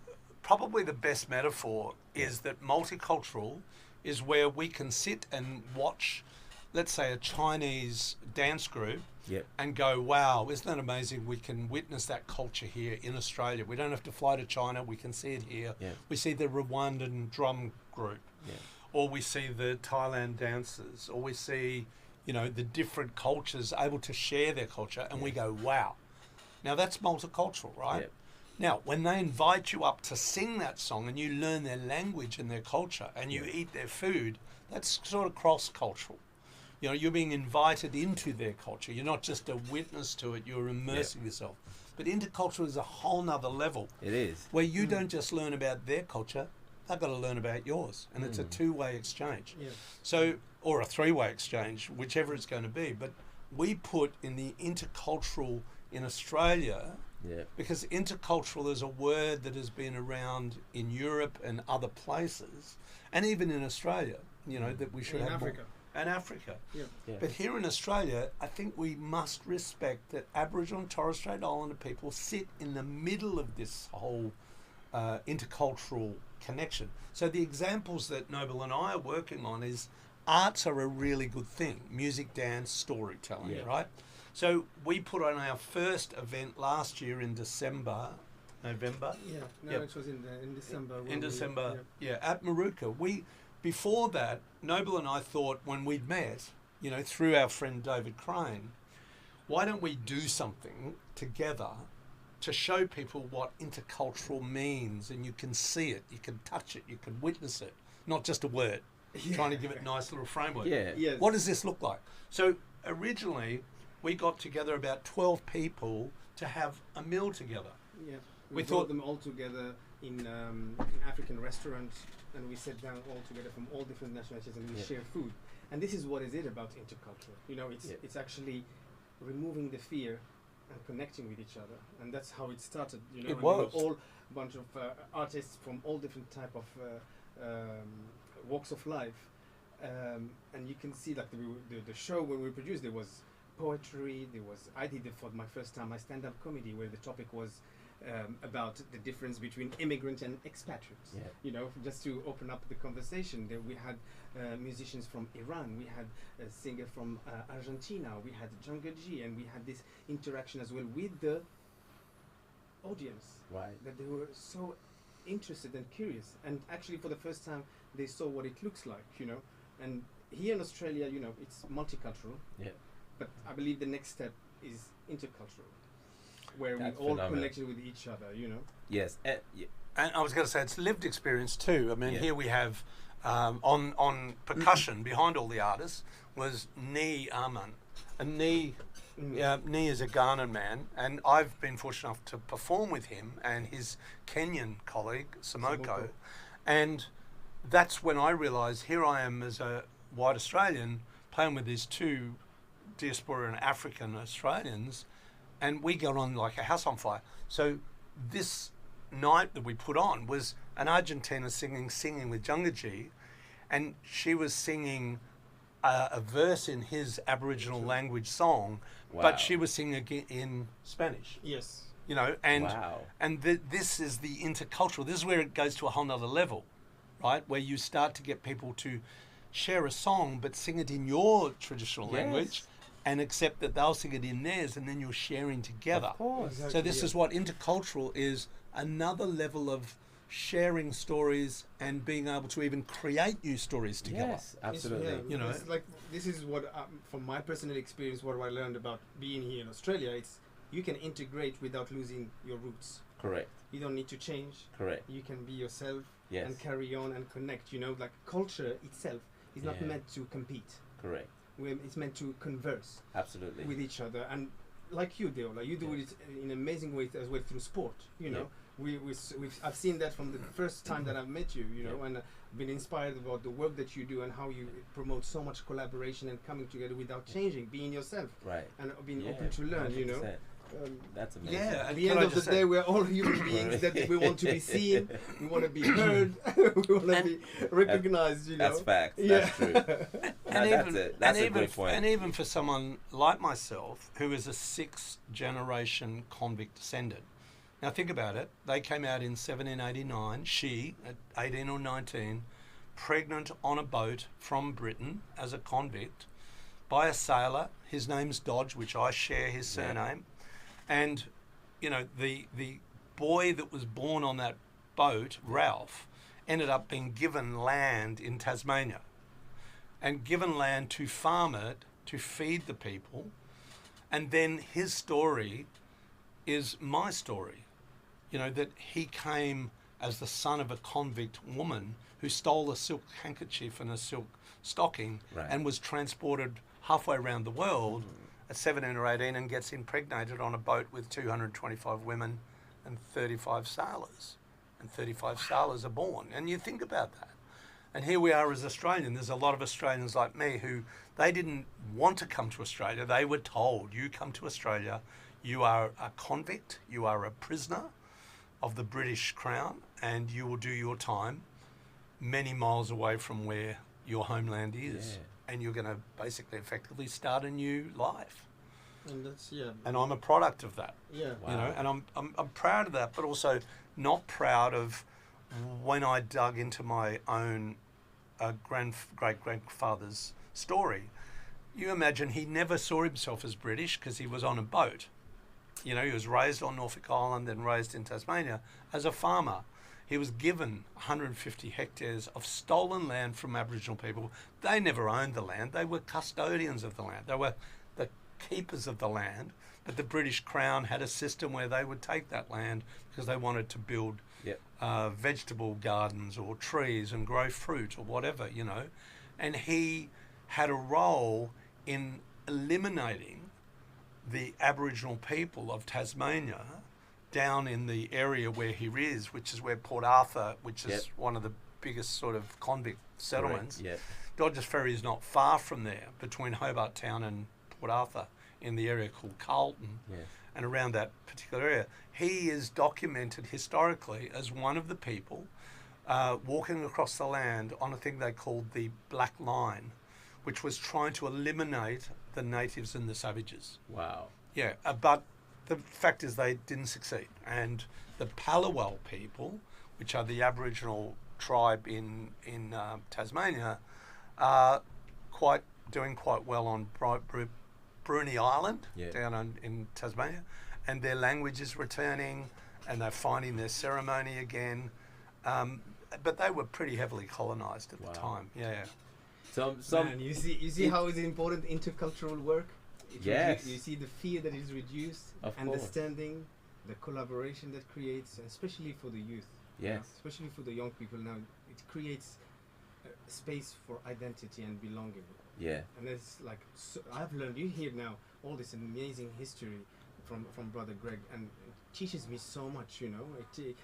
probably the best metaphor is that multicultural is where we can sit and watch, let's say, a Chinese dance group and go, wow, isn't that amazing? We can witness that culture here in Australia. We don't have to fly to China. We can see it here. We see the Rwandan drum group, or we see the Thailand dancers, or we see, you know, the different cultures able to share their culture, and we go, wow. Now that's multicultural, right? Now, when they invite you up to sing that song and you learn their language and their culture and you eat their food, that's sort of cross-cultural. You know, you're being invited into their culture. You're not just a witness to it, you're immersing yourself. But intercultural is a whole nother level. It is. Where you don't just learn about their culture, they've got to learn about yours. And it's a two-way exchange. So, or a three-way exchange, whichever it's going to be. But we put in the intercultural in Australia, because intercultural is a word that has been around in Europe and other places, and even in Australia, you know, that we should have Africa. more. And Africa. But here in Australia, I think we must respect that Aboriginal and Torres Strait Islander people sit in the middle of this whole intercultural connection. So the examples that Noble and I are working on is arts are a really good thing. Music, dance, storytelling, right? So we put on our first event last year in December November. Yeah, no, Yep. it was in December. In December, at Maruka. Before that, Noble and I thought when we'd met, through our friend David Crane, why don't we do something together to show people what intercultural means, and you can see it, you can touch it, you can witness it, not just a word. Trying to give it a nice little framework. Yeah. Yes. What does this look like? So originally, we got together about 12 people to have a meal together. Yeah, We we thought- brought them all together in African restaurants, and we sat down all together from all different nationalities, and we Yeah. share food. And this is what is it about intercultural. It's actually removing the fear and connecting with each other, and that's how it started. It and was. we were all a bunch of artists from all different type of walks of life, and you can see like the show when we produced, there was poetry, I did it for my first time, my stand-up comedy, where the topic was about the difference between immigrant and expatriates. Yeah. Just to open up the conversation. There we had musicians from Iran, we had a singer from Argentina, we had Jungle G, and we had this interaction as well with the audience. Right. That they were so interested and curious, and actually for the first time they saw what it looks like, and here in Australia, it's multicultural. Yeah. But I believe the next step is intercultural, where That's we all phenomenal. connected with each other, Yes. And I was going to say, it's lived experience too. I mean, Yeah. here we have on percussion behind all the artists was Nee Aman. And Nee is a Ghanaian man, and I've been fortunate enough to perform with him and his Kenyan colleague, Samoko. And that's when I realised here I am as a white Australian playing with these two diaspora and African Australians, and we got on like a house on fire. So this night that we put on was an Argentina singing with Jungle G, and she was singing a verse in his Aboriginal language song, Wow. but she was singing in Spanish. Yes. And Wow. this is the intercultural. This is where it goes to a whole nother level, right? Where you start to get people to share a song but sing it in your traditional Yes. language, and accept that they'll sing it in theirs, and then you're sharing together. Of course. Exactly. So this is what intercultural is, another level of sharing stories and being able to even create new stories together. Yes, absolutely. It's like this is what, from my personal experience, what I learned about being here in Australia. It's you can integrate without losing your roots. Correct. You don't need to change. Correct. You can be yourself Yes. and carry on and connect. Like culture itself is not Yeah. meant to compete. Correct. It's meant to converse Absolutely. with each other, and like you, Deola, you do it in amazing ways as well through sport. I've seen that from the first time that I've met you. And been inspired about the work that you do and how you promote so much collaboration and coming together without changing, being yourself, Right. and being Yeah, open to learn. 100%. That's amazing. Yeah, At and the can end I of the just say- day, we're all human beings that we want to be seen, we want to be heard, we want to be recognized. That's facts. Yeah. That's true. That's it. That's a great point. And even for someone like myself, who is a 6th-generation convict descendant. Now think about it. They came out in 1789, she, at 18 or 19, pregnant on a boat from Britain as a convict by a sailor. His name's Dodge, which I share his surname. And, the boy that was born on that boat, Ralph, ended up being given land in Tasmania and given land to farm it, to feed the people. And then his story is my story, that he came as the son of a convict woman who stole a silk handkerchief and a silk stocking Right. and was transported halfway around the world at 17 or 18 and gets impregnated on a boat with 225 women and 35 sailors. And 35 sailors are born. And you think about that. And here we are as Australians. There's a lot of Australians like me who, they didn't want to come to Australia. They were told, you come to Australia, you are a convict, you are a prisoner of the British Crown, and you will do your time many miles away from where your homeland is. Yeah. And you're going to basically effectively start a new life. And that's And I'm a product of that. yeah. Wow. And I'm proud of that, but also not proud of when I dug into my own You know, he was raised on Norfolk Island and raised in Tasmania as a farmer. He was given 150 hectares of stolen land from Aboriginal people. They never owned the land. They were custodians of the land. They were the keepers of the land. But the British Crown had a system where they would take that land because they wanted to build vegetable gardens or trees and grow fruit or whatever, you know. And he had a role in eliminating the Aboriginal people of Tasmania down in the area where he is, which is where Port Arthur, which is one of the biggest sort of convict settlements. Dodgers Ferry is not far from there, between Hobart Town and Port Arthur, in the area called Carlton, and around that particular area. He is documented historically as one of the people walking across the land on a thing they called the Black Line, which was trying to eliminate the natives and the savages. Wow. Yeah, but the fact is they didn't succeed. And the Palawal people, which are the Aboriginal tribe in Tasmania, are doing quite well on Bruny Island down in Tasmania, and their language is returning, and they're finding their ceremony again. But they were pretty heavily colonised at the time. Yeah. Man, you see how it's important intercultural work. Yes. You see the fear that is reduced, Of understanding, the collaboration that creates, especially for the youth. Yes. You know, especially for the young people now, it creates a space for identity and belonging. Yeah. And it's like, so I've learned, you hear now all this amazing history from Brother Greg, and it teaches me so much, you know. It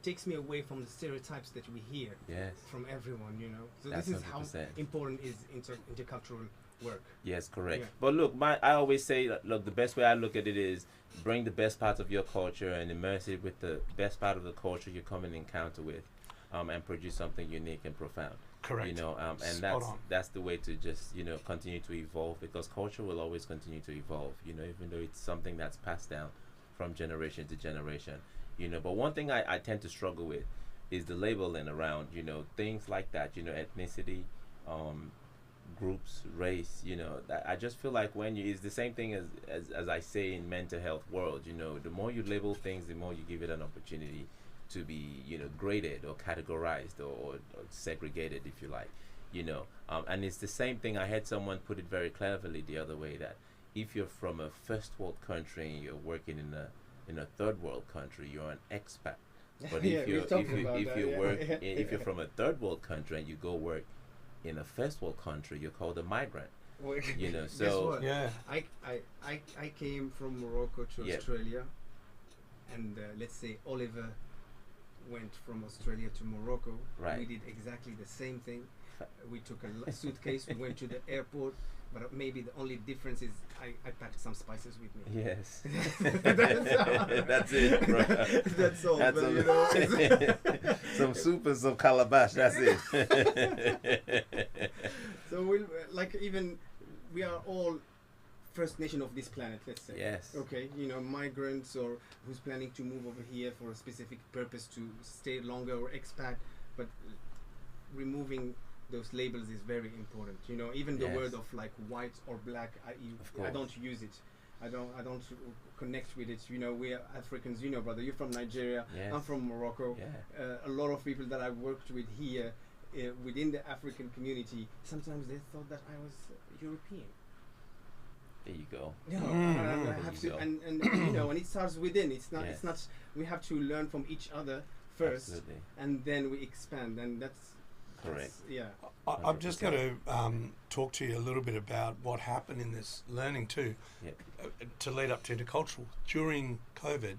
takes me away from the stereotypes that we hear from everyone, you know. So That's this is 100%. how important is intercultural work. Yes, correct. Yeah. But look, I always say, look, the best way I look at it is bring the best parts of your culture and immerse it with the best part of the culture you come in encounter with, and produce something unique and profound. Correct. You know, and that's the way to just, you know, continue to evolve, because culture will always continue to evolve, you know, even though it's something that's passed down from generation to generation, you know. But one thing I tend to struggle with is the labeling around, you know, things like that, you know, ethnicity, groups, race, you know. That I just feel like when it's the same thing as I say in mental health world, you know, the more you label things, the more you give it an opportunity to be, you know, graded or categorized or segregated, if you like, you know. And it's the same thing. I had someone put it very cleverly the other way, that if you're from a first world country and you're working in a third world country, you're an expat. But if you're from a third world country and you go work in a first world country, you're called a migrant. You know, so guess what? Yeah. I came from Morocco to Australia, and let's say Oliver went from Australia to Morocco. Right. We did exactly the same thing. We took a suitcase, we went to the airport, but maybe the only difference is I packed some spices with me. Yes. That's it, bro. That's all. That's but, you know, some soup and some calabash, that's it. So we are all First Nation of this planet, let's say. Yes. Okay, you know, migrants or who's planning to move over here for a specific purpose to stay longer, or expat, but removing those labels is very important. You know, even the word of like white or black, I don't use it. I don't connect with it. You know, we are Africans. You know, brother, you're from Nigeria. Yes. I'm from Morocco. Yeah. A lot of people that I've worked with here within the African community, sometimes they thought that I was European. There you go. You know, I have to, and you know, and it starts within. It's not. It's not. We have to learn from each other first, Absolutely. and then we expand. And that's correct. Yeah. I'm just going to talk to you a little bit about what happened in this learning too, to lead up to intercultural. During COVID,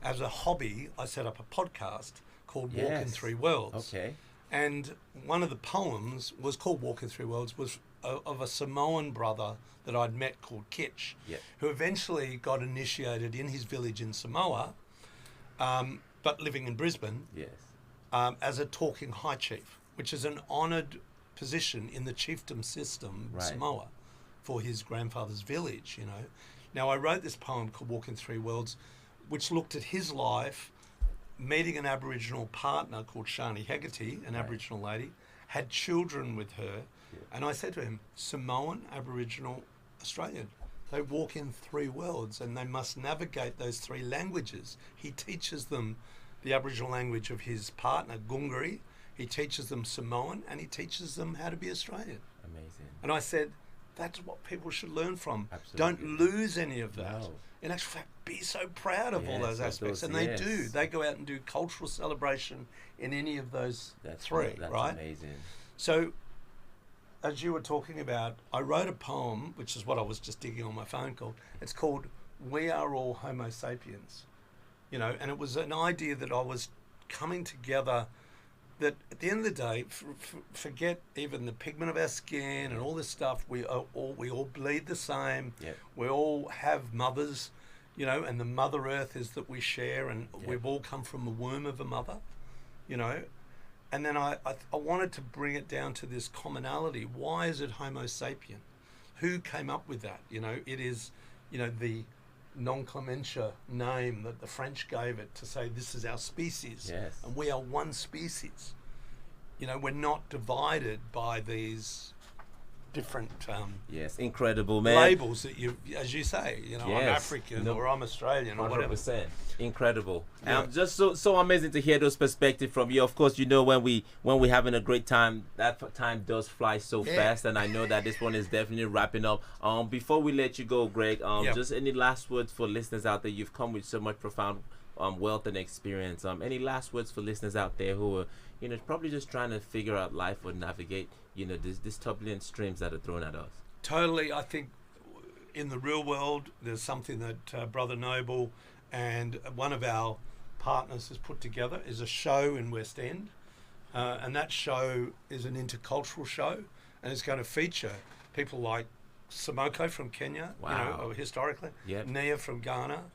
as a hobby, I set up a podcast called Walk in Three Worlds. Okay. And one of the poems was called Walk in Three Worlds, was of a Samoan brother that I'd met called Kitch, who eventually got initiated in his village in Samoa, but living in Brisbane, as a talking high chief, which is an honoured position in the chiefdom system, Samoa, for his grandfather's village, you know. Now, I wrote this poem called Walk in Three Worlds, which looked at his life, meeting an Aboriginal partner called Shani Hegarty, an Aboriginal lady, had children with her, and I said to him, Samoan, Aboriginal, Australian. They walk in three worlds and they must navigate those three languages. He teaches them the Aboriginal language of his partner, Gungari. He teaches them Samoan, and he teaches them how to be Australian. Amazing. And I said, that's what people should learn from. Absolutely. Don't lose any of that. No. In actual fact, be so proud of all Yes, those of aspects. those, And they yes. do. They go out and do cultural celebration in any of those three, That's right? amazing. So, as you were talking about, I wrote a poem, which is what I was just digging on my phone called. It's called "We Are All Homo Sapiens," you know, and it was an idea that I was coming together. That at the end of the day, forget even the pigment of our skin and all this stuff. We all bleed the same. Yep. We all have mothers, you know, and the Mother Earth is that we share, and we've all come from the womb of a mother, you know. And then I wanted to bring it down to this commonality. Why is it Homo sapien? Who came up with that? You know, it is, you know, the non-clementia name that the French gave it to say this is our species. Yes. And we are one species. You know, we're not divided by these different Yes, incredible, man. labels that you, as you say, you know, I'm Yes. African No. or I'm Australian or whatever. 100%. Incredible. Yeah. Just so amazing to hear those perspectives from you. Of course, you know, when we having a great time, that time does fly so Yeah. fast, and I know that this one is definitely wrapping up. Before we let you go, Greg, just any last words for listeners out there? You've come with so much profound wealth and experience. Any last words for listeners out there who are, you know, probably just trying to figure out life or navigate, you know, this turbulent streams that are thrown at us? Totally. I think in the real world, there's something that Brother Noble and one of our partners has put together is a show in West End. And that show is an intercultural show, and it's going to feature people like Samoko from Kenya, you know, historically, Yep. Nia from Ghana,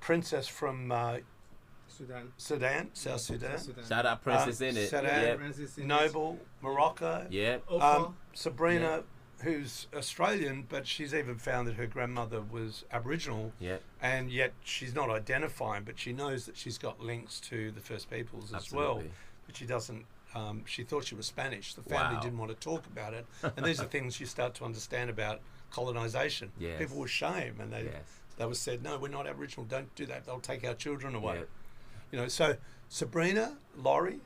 Princess from Sudan. South Sudan, Shout out Princess in it. Sudan, Yep. Francis in Noble, Morocco, Yep. Sabrina, who's Australian, but she's even found that her grandmother was Aboriginal, Yep. and yet she's not identifying, but she knows that she's got links to the First Peoples as well, Absolutely. but she doesn't. She thought she was Spanish. The family Wow. didn't want to talk about it, and these are things you start to understand about colonization. Yes. People were shame, and Yes. they were said, no, we're not Aboriginal. Don't do that. They'll take our children away. Yep. You know, so Sabrina, Laurie,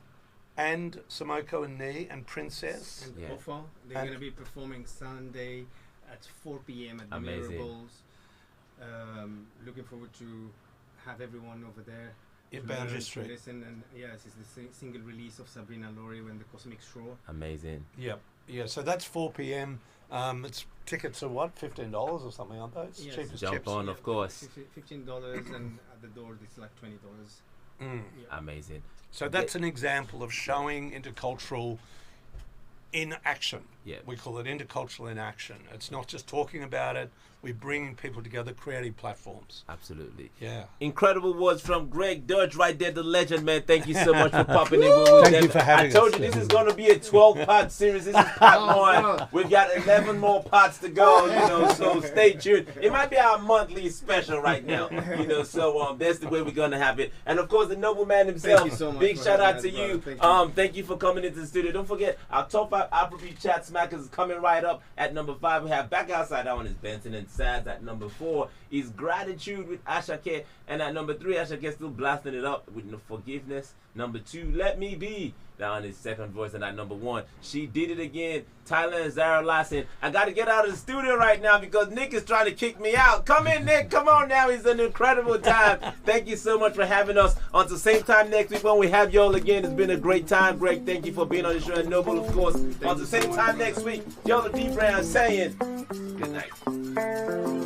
and Samoko and Nee and Princess. And Yeah. Ofa, they're And- going to be performing Sunday at 4 p.m. at the Amazing. Mirables. Looking forward to have everyone over there. In to Boundary learn, to Street. listen, and yes, it's the single release of Sabrina Laurie and the Cosmic Straw. Amazing. Yeah, yeah. So that's 4 p.m. It's tickets are what, $15 or something, aren't they? It's Yes. cheap as Jump chips. on, of course. $15, and at the door it's like $20. Mm. Yeah. Amazing. So that's an example of showing intercultural in action. Yeah. We call it intercultural in action. It's not just talking about it. We're bringing people together, creating platforms. Absolutely. Yeah. Incredible words from Greg Dodge right there, the legend, man. Thank you so much for popping in. Thank you for having I told us. you this is going to be a 12-part series. This is part 1. We've got 11 more parts to go, you know, so stay tuned. It might be our monthly special right now, you know, so that's the way we're going to have it. And, of course, the nobleman himself, Thank you so much big for shout having out to us, you. brother. Thank you for coming into the studio. Don't forget, our top 5 Afrobeat Chat Smackers is coming right up at number 5. We have Back Outside. That one is Benson and Sads. At number 4 is Gratitude with Ashake. And at number 3, Ashake still blasting it up with No Forgiveness. Number 2, Let Me Be. Down his second voice. And at number 1, She Did It Again. Tyler and Zara Larson. I got to get out of the studio right now because Nick is trying to kick me out. Come in, Nick. Come on now. It's an incredible time. Thank you so much for having us. Until same time next week when we have y'all again. It's been a great time. Greg, thank you for being on the show. And Noble, of course. Until same time next week, Deola D'brown saying good night.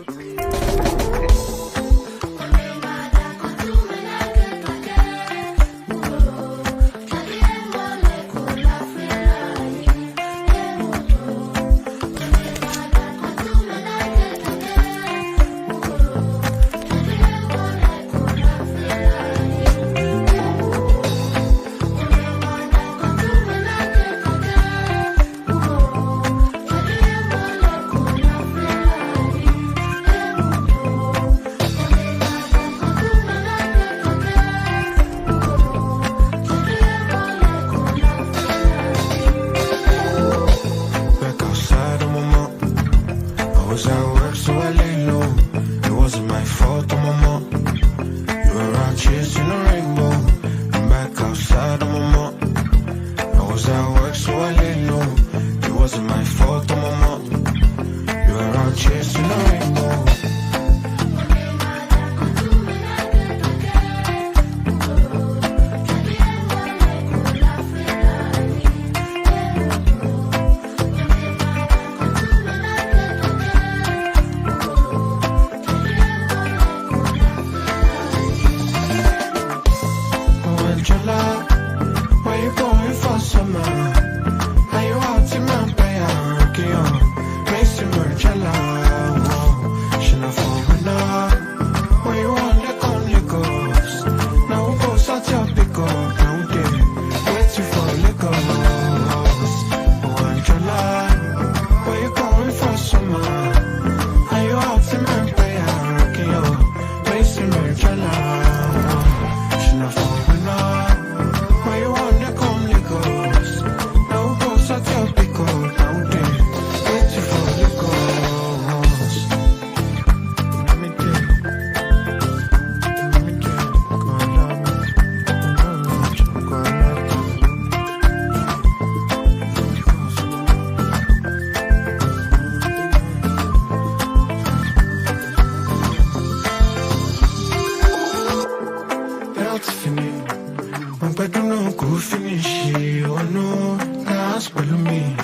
dance with me.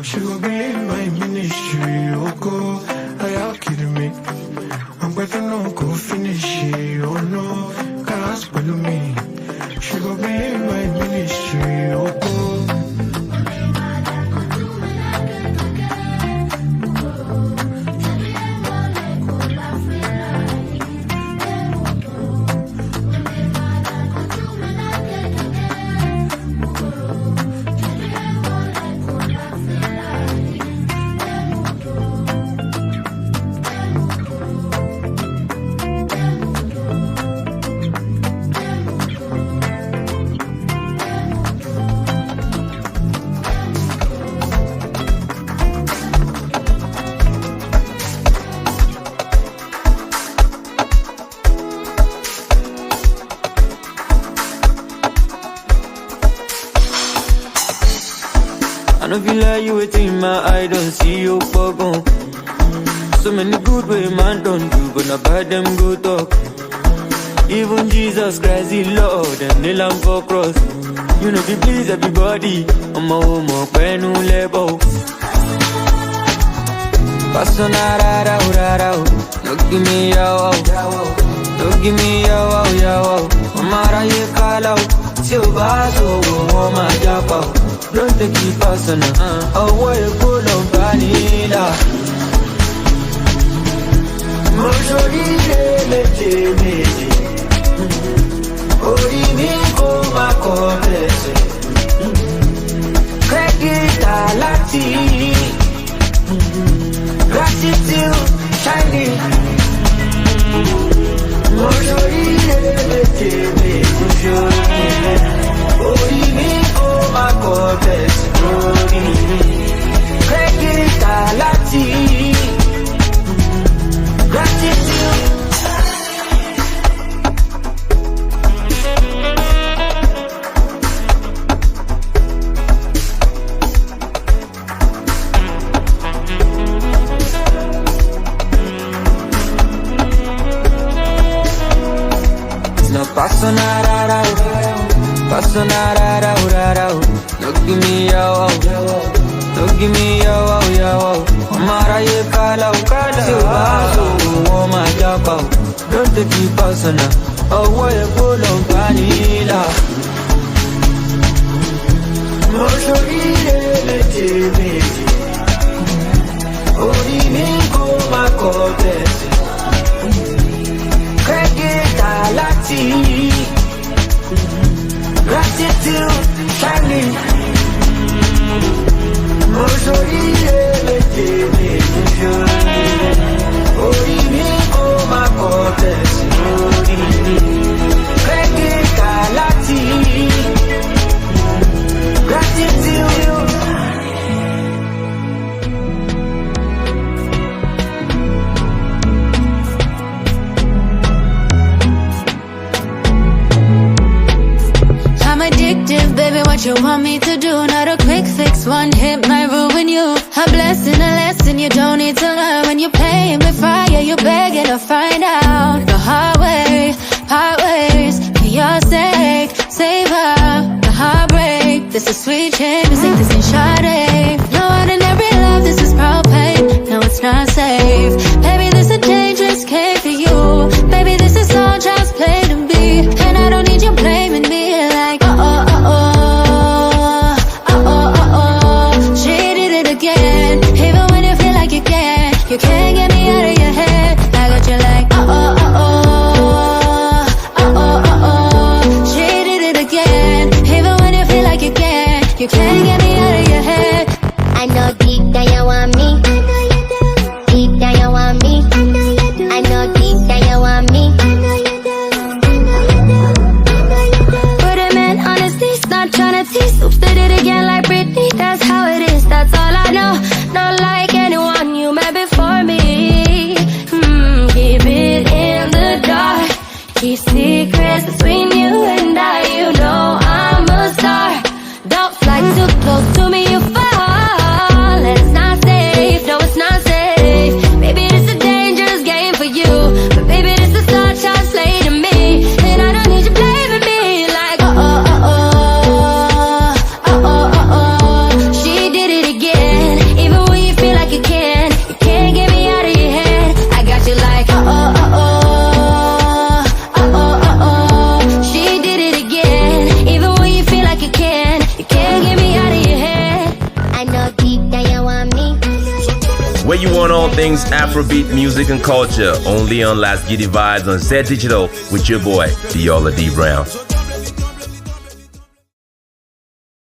She gon' be in my ministry. Oh, go, are you kidding me? I'm better no go finish it. Oh, no, dance with me. She gon' be in my ministry. Oh, go. I don't feel like you waiting in my eye, don't see you pogong. So many good way man don't do, but not bad them go talk. Even Jesus Christ, the Lord, and the Lamb for cross. You know the please everybody, I'm a homo, pen lebo. Passonara, look give me yo, look give me yo, Mara ye call Silva, so my japa. Don't take it personal, oh what you pull on vanilla. Mojori le Orimi koma komplexe. Credit alati. Gratitude shining. Mojori le Orimi koma komplexe. Credit alati. Gratitude. Passonara, look give me yo, Mara ye call Silva, so my japa. Don't take it personal, oh what you pull on vanilla. Mojori le Orimi koma komplexe. Credit alati. Gratitude shining. Mojori le Orimi koma komplexe. Credit alati. Gratitude. Addictive, baby, what you want me to do? Not a quick fix, one hit might ruin you. A blessing, a lesson you don't need to learn. When you're playing with fire, you're begging to find out the hard way, part ways, for your sake. Savor the heartbreak. This is sweet shame, music, this ain't Sade. No ordinary love, this is propane. No, it's not safe. Baby, this is a dangerous game for you. Baby, this is all just play to be. And I don't need you blaming me like she did it again. Even when you feel like you can't get me out of your head. I got you like she did it again. Even when you feel like you can't get me out of your head. I know deep down you want me. Deep down you want me. I know deep down you want me. But a man honestly is not tryna tease. Oops, did it again like Britney. That's how it is, that's all I know. Not like anyone you met before me. Keep it in the dark. Keep secrets between you and I. You know I'm a star. Don't fly too close to me, you fall. And it's not safe, no it's not safe. Baby, this is a dangerous game for you. But baby, this is all child's play to me. And I don't need you blaming me like you on all things Afrobeat music and culture, only on Last Gidi Vibes on Z Digital with your boy, Deola D'brown.